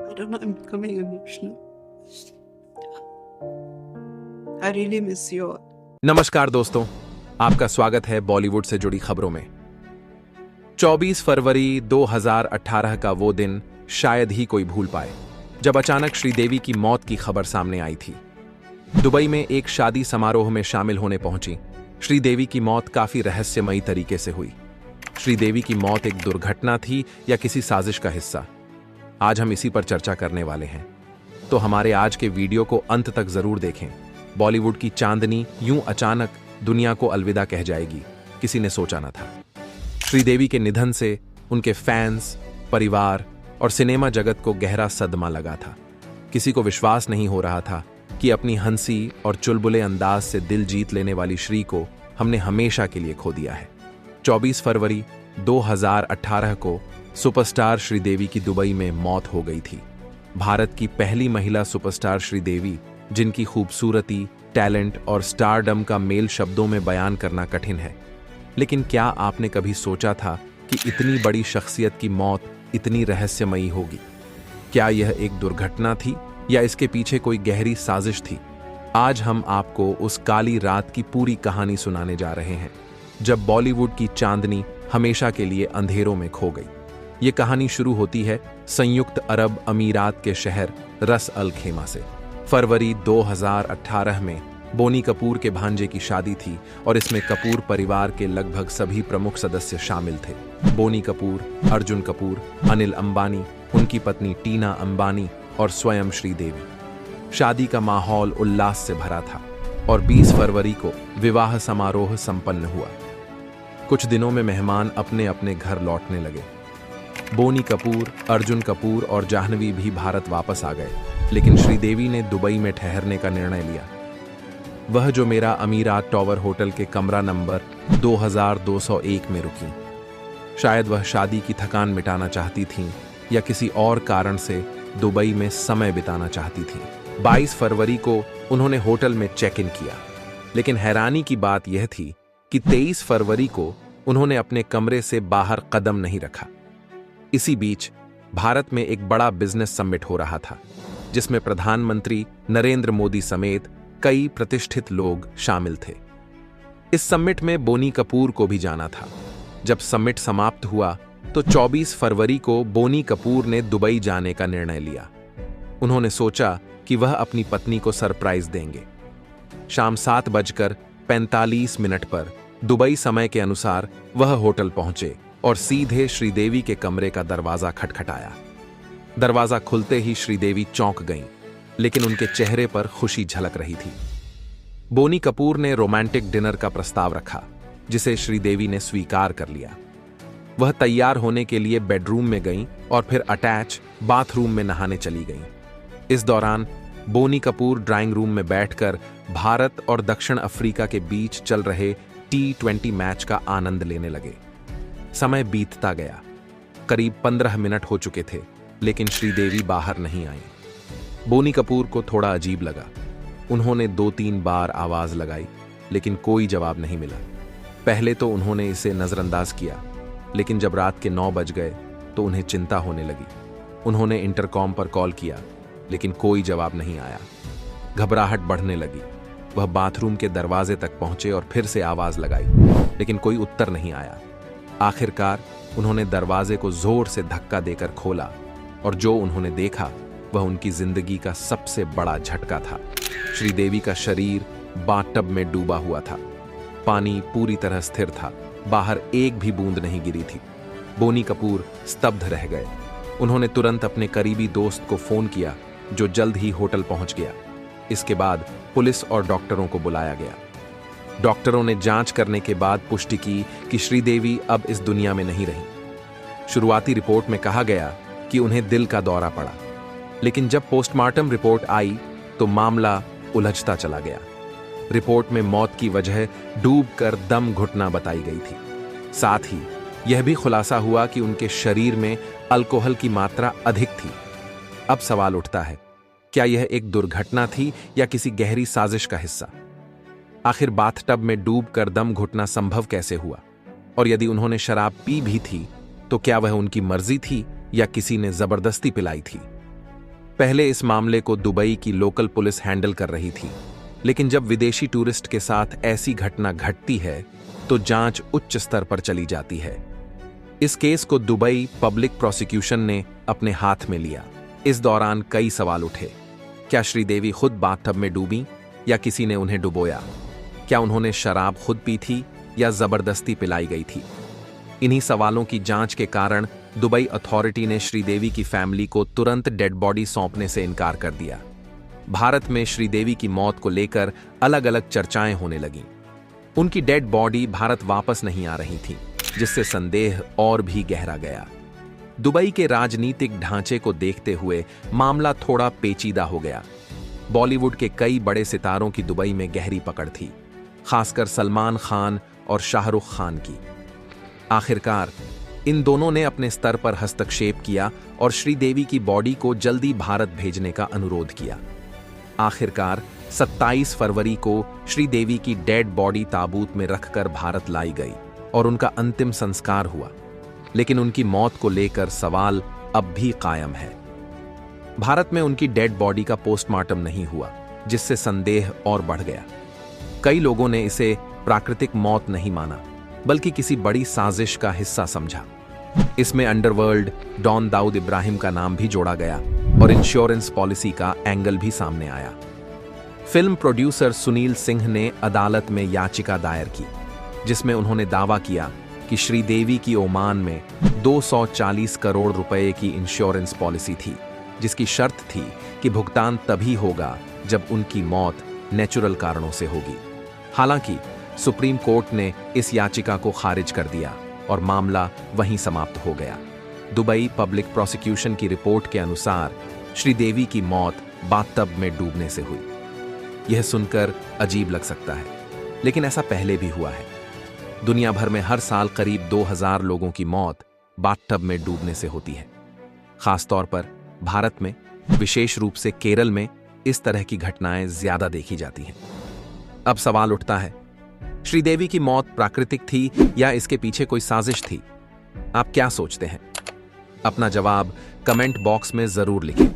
I don't know, I'm becoming emotional. I really miss you all. नमस्कार दोस्तों, आपका स्वागत है बॉलीवुड से जुड़ी खबरों में। 24 फरवरी 2018 का वो दिन शायद ही कोई भूल पाए, जब अचानक श्रीदेवी की मौत की खबर सामने आई थी। दुबई में एक शादी समारोह में शामिल होने पहुंची श्रीदेवी की मौत काफी रहस्यमयी तरीके से हुई। श्रीदेवी की मौत एक दुर्घटना थी या किसी साजिश का हिस्सा? आज हम इसी पर चर्चा करने वाले हैं, तो हमारे आज के वीडियो को अंत तक जरूर देखें। बॉलीवुड की चांदनी यूं अचानक दुनिया को अलविदा कह जाएगी, किसी ने सोचा न था। श्रीदेवी के निधन से उनके फैंस, परिवार और सिनेमा जगत को गहरा सदमा लगा था। किसी को विश्वास नहीं हो रहा था कि अपनी हंसी और चुलबुले अंदाज से दिल जीत लेने वाली श्री को हमने हमेशा के लिए खो दिया है। 24 फरवरी 2018 को सुपरस्टार श्रीदेवी की दुबई में मौत हो गई थी। भारत की पहली महिला सुपरस्टार श्रीदेवी, जिनकी खूबसूरती, टैलेंट और स्टारडम का मेल शब्दों में बयान करना कठिन है। लेकिन क्या आपने कभी सोचा था कि इतनी बड़ी शख्सियत की मौत इतनी रहस्यमयी होगी? क्या यह एक दुर्घटना थी या इसके पीछे कोई गहरी साजिश थी? आज हम आपको उस काली रात की पूरी कहानी सुनाने जा रहे हैं, जब बॉलीवुड की चांदनी हमेशा के लिए अंधेरों में खो गई। ये कहानी शुरू होती है संयुक्त अरब अमीरात के शहर रस अल खेमा से। फरवरी 2018 में बोनी कपूर के भांजे की शादी थी और इसमें कपूर परिवार के लगभग सभी प्रमुख सदस्य शामिल थे। बोनी कपूर, अर्जुन कपूर, अनिल अंबानी, उनकी पत्नी टीना अंबानी और स्वयं श्रीदेवी। शादी का माहौल उल्लास से भरा था और 20 फरवरी को विवाह समारोह संपन्न हुआ। कुछ दिनों में मेहमान अपने अपने घर लौटने लगे। बोनी कपूर, अर्जुन कपूर और जाह्नवी भी भारत वापस आ गए, लेकिन श्रीदेवी ने दुबई में ठहरने का निर्णय लिया। वह जो मेरा अमीरात टॉवर होटल के कमरा नंबर 2201 में रुकी। शायद वह शादी की थकान मिटाना चाहती थीं या किसी और कारण से दुबई में समय बिताना चाहती थीं। 22 फरवरी को उन्होंने होटल में चेक इन किया, लेकिन हैरानी की बात यह थी कि 23 फरवरी को उन्होंने अपने कमरे से बाहर कदम नहीं रखा। इसी बीच भारत में एक बड़ा बिजनेस समिट हो रहा था, जिसमें प्रधानमंत्री नरेंद्र मोदी समेत कई प्रतिष्ठित लोग शामिल थे। इस समिट में बोनी कपूर को भी जाना था। जब समिट समाप्त हुआ तो 24 फरवरी को बोनी कपूर ने दुबई जाने का निर्णय लिया। उन्होंने सोचा कि वह अपनी पत्नी को सरप्राइज देंगे। शाम 7:45 पर दुबई समय के अनुसार वह होटल पहुंचे और सीधे श्रीदेवी के कमरे का दरवाजा खटखटाया। दरवाजा खुलते ही श्रीदेवी चौंक गईं, लेकिन उनके चेहरे पर खुशी झलक रही थी। बोनी कपूर ने रोमांटिक डिनर का प्रस्ताव रखा, जिसे श्रीदेवी ने स्वीकार कर लिया। वह तैयार होने के लिए बेडरूम में गईं और फिर अटैच बाथरूम में नहाने चली गईं। इस दौरान बोनी कपूर ड्राइंग रूम में बैठकर भारत और दक्षिण अफ्रीका के बीच चल रहे T20 मैच का आनंद लेने लगे। समय बीतता गया। करीब 15 मिनट हो चुके थे, लेकिन श्रीदेवी बाहर नहीं आई। बोनी कपूर को थोड़ा अजीब लगा। उन्होंने 2-3 बार आवाज लगाई, लेकिन कोई जवाब नहीं मिला। पहले तो उन्होंने इसे नजरअंदाज किया, लेकिन जब रात के 9 बज गए तो उन्हें चिंता होने लगी। उन्होंने इंटरकॉम पर कॉल किया, लेकिन कोई जवाब नहीं आया। घबराहट बढ़ने लगी। वह बाथरूम के दरवाजे तक पहुंचे और फिर से आवाज लगाई, लेकिन कोई उत्तर नहीं आया। आखिरकार उन्होंने दरवाजे को जोर से धक्का देकर खोला और जो उन्होंने देखा वह उनकी जिंदगी का सबसे बड़ा झटका था। श्रीदेवी का शरीर बाथटब में डूबा हुआ था। पानी पूरी तरह स्थिर था, बाहर एक भी बूंद नहीं गिरी थी। बोनी कपूर स्तब्ध रह गए। उन्होंने तुरंत अपने करीबी दोस्त को फोन किया, जो जल्द ही होटल पहुंच गया। इसके बाद पुलिस और डॉक्टरों को बुलाया गया। डॉक्टरों ने जांच करने के बाद पुष्टि की कि श्रीदेवी अब इस दुनिया में नहीं रही। शुरुआती रिपोर्ट में कहा गया कि उन्हें दिल का दौरा पड़ा, लेकिन जब पोस्टमार्टम रिपोर्ट आई तो मामला उलझता चला गया। रिपोर्ट में मौत की वजह डूबकर दम घुटना बताई गई थी। साथ ही यह भी खुलासा हुआ कि उनके शरीर में अल्कोहल की मात्रा अधिक थी। अब सवाल उठता है, क्या यह एक दुर्घटना थी या किसी गहरी साजिश का हिस्सा? आखिर बाथटब में डूबकर दम घुटना संभव कैसे हुआ? और यदि उन्होंने शराब पी भी थी तो क्या वह उनकी मर्जी थी या किसी ने जबरदस्ती पिलाई थी? पहले इस मामले को दुबई की लोकल पुलिस हैंडल कर रही थी, लेकिन जब विदेशी टूरिस्ट के साथ ऐसी घटना घटती है तो जांच उच्च स्तर पर चली जाती है। इस केस को दुबई पब्लिक प्रोसिक्यूशन ने अपने हाथ में लिया। इस दौरान कई सवाल उठे। क्या श्रीदेवी खुद बाथटब में डूबी या किसी ने उन्हें डुबोया? क्या उन्होंने शराब खुद पी थी या जबरदस्ती पिलाई गई थी? इन्हीं सवालों की जांच के कारण दुबई अथॉरिटी ने श्रीदेवी की फैमिली को तुरंत डेड बॉडी सौंपने से इनकार कर दिया। भारत में श्रीदेवी की मौत को लेकर अलग अलग चर्चाएं होने लगीं। उनकी डेड बॉडी भारत वापस नहीं आ रही थी, जिससे संदेह और भी गहरा गया। दुबई के राजनीतिक ढांचे को देखते हुए मामला थोड़ा पेचीदा हो गया। बॉलीवुड के कई बड़े सितारों की दुबई में गहरी पकड़ थी, खासकर सलमान खान और शाहरुख खान की। आखिरकार इन दोनों ने अपने स्तर पर हस्तक्षेप किया और श्रीदेवी की बॉडी को जल्दी भारत भेजने का अनुरोध किया। आखिरकार 27 फरवरी को श्रीदेवी की डेड बॉडी ताबूत में रखकर भारत लाई गई और उनका अंतिम संस्कार हुआ, लेकिन उनकी मौत को लेकर सवाल अब भी कायम है। भारत में उनकी डेड बॉडी का पोस्टमार्टम नहीं हुआ, जिससे संदेह और बढ़ गया। कई लोगों ने इसे प्राकृतिक मौत नहीं माना, बल्कि किसी बड़ी साजिश का हिस्सा समझा। इसमें अंडरवर्ल्ड डॉन दाऊद इब्राहिम का नाम भी जोड़ा गया और इंश्योरेंस पॉलिसी का एंगल भी सामने आया। फिल्म प्रोड्यूसर सुनील सिंह ने अदालत में याचिका दायर की, जिसमें उन्होंने दावा किया कि श्रीदेवी की ओमान में 240 करोड़ रुपए की इंश्योरेंस पॉलिसी थी, जिसकी शर्त थी कि भुगतान तभी होगा जब उनकी मौत नेचुरल कारणों से होगी। हालांकि सुप्रीम कोर्ट ने इस याचिका को खारिज कर दिया और मामला वहीं समाप्त हो गया। दुबई पब्लिक प्रोसिक्यूशन की रिपोर्ट के अनुसार श्रीदेवी की मौत बाथटब में डूबने से हुई। यह सुनकर अजीब लग सकता है, लेकिन ऐसा पहले भी हुआ है। दुनिया भर में हर साल करीब 2000 लोगों की मौत बाथटब में डूबने से होती है। खासतौर पर भारत में, विशेष रूप से केरल में इस तरह की घटनाएं ज्यादा देखी जाती हैं। अब सवाल उठता है, श्रीदेवी की मौत प्राकृतिक थी या इसके पीछे कोई साजिश थी? आप क्या सोचते हैं? अपना जवाब कमेंट बॉक्स में जरूर लिखें।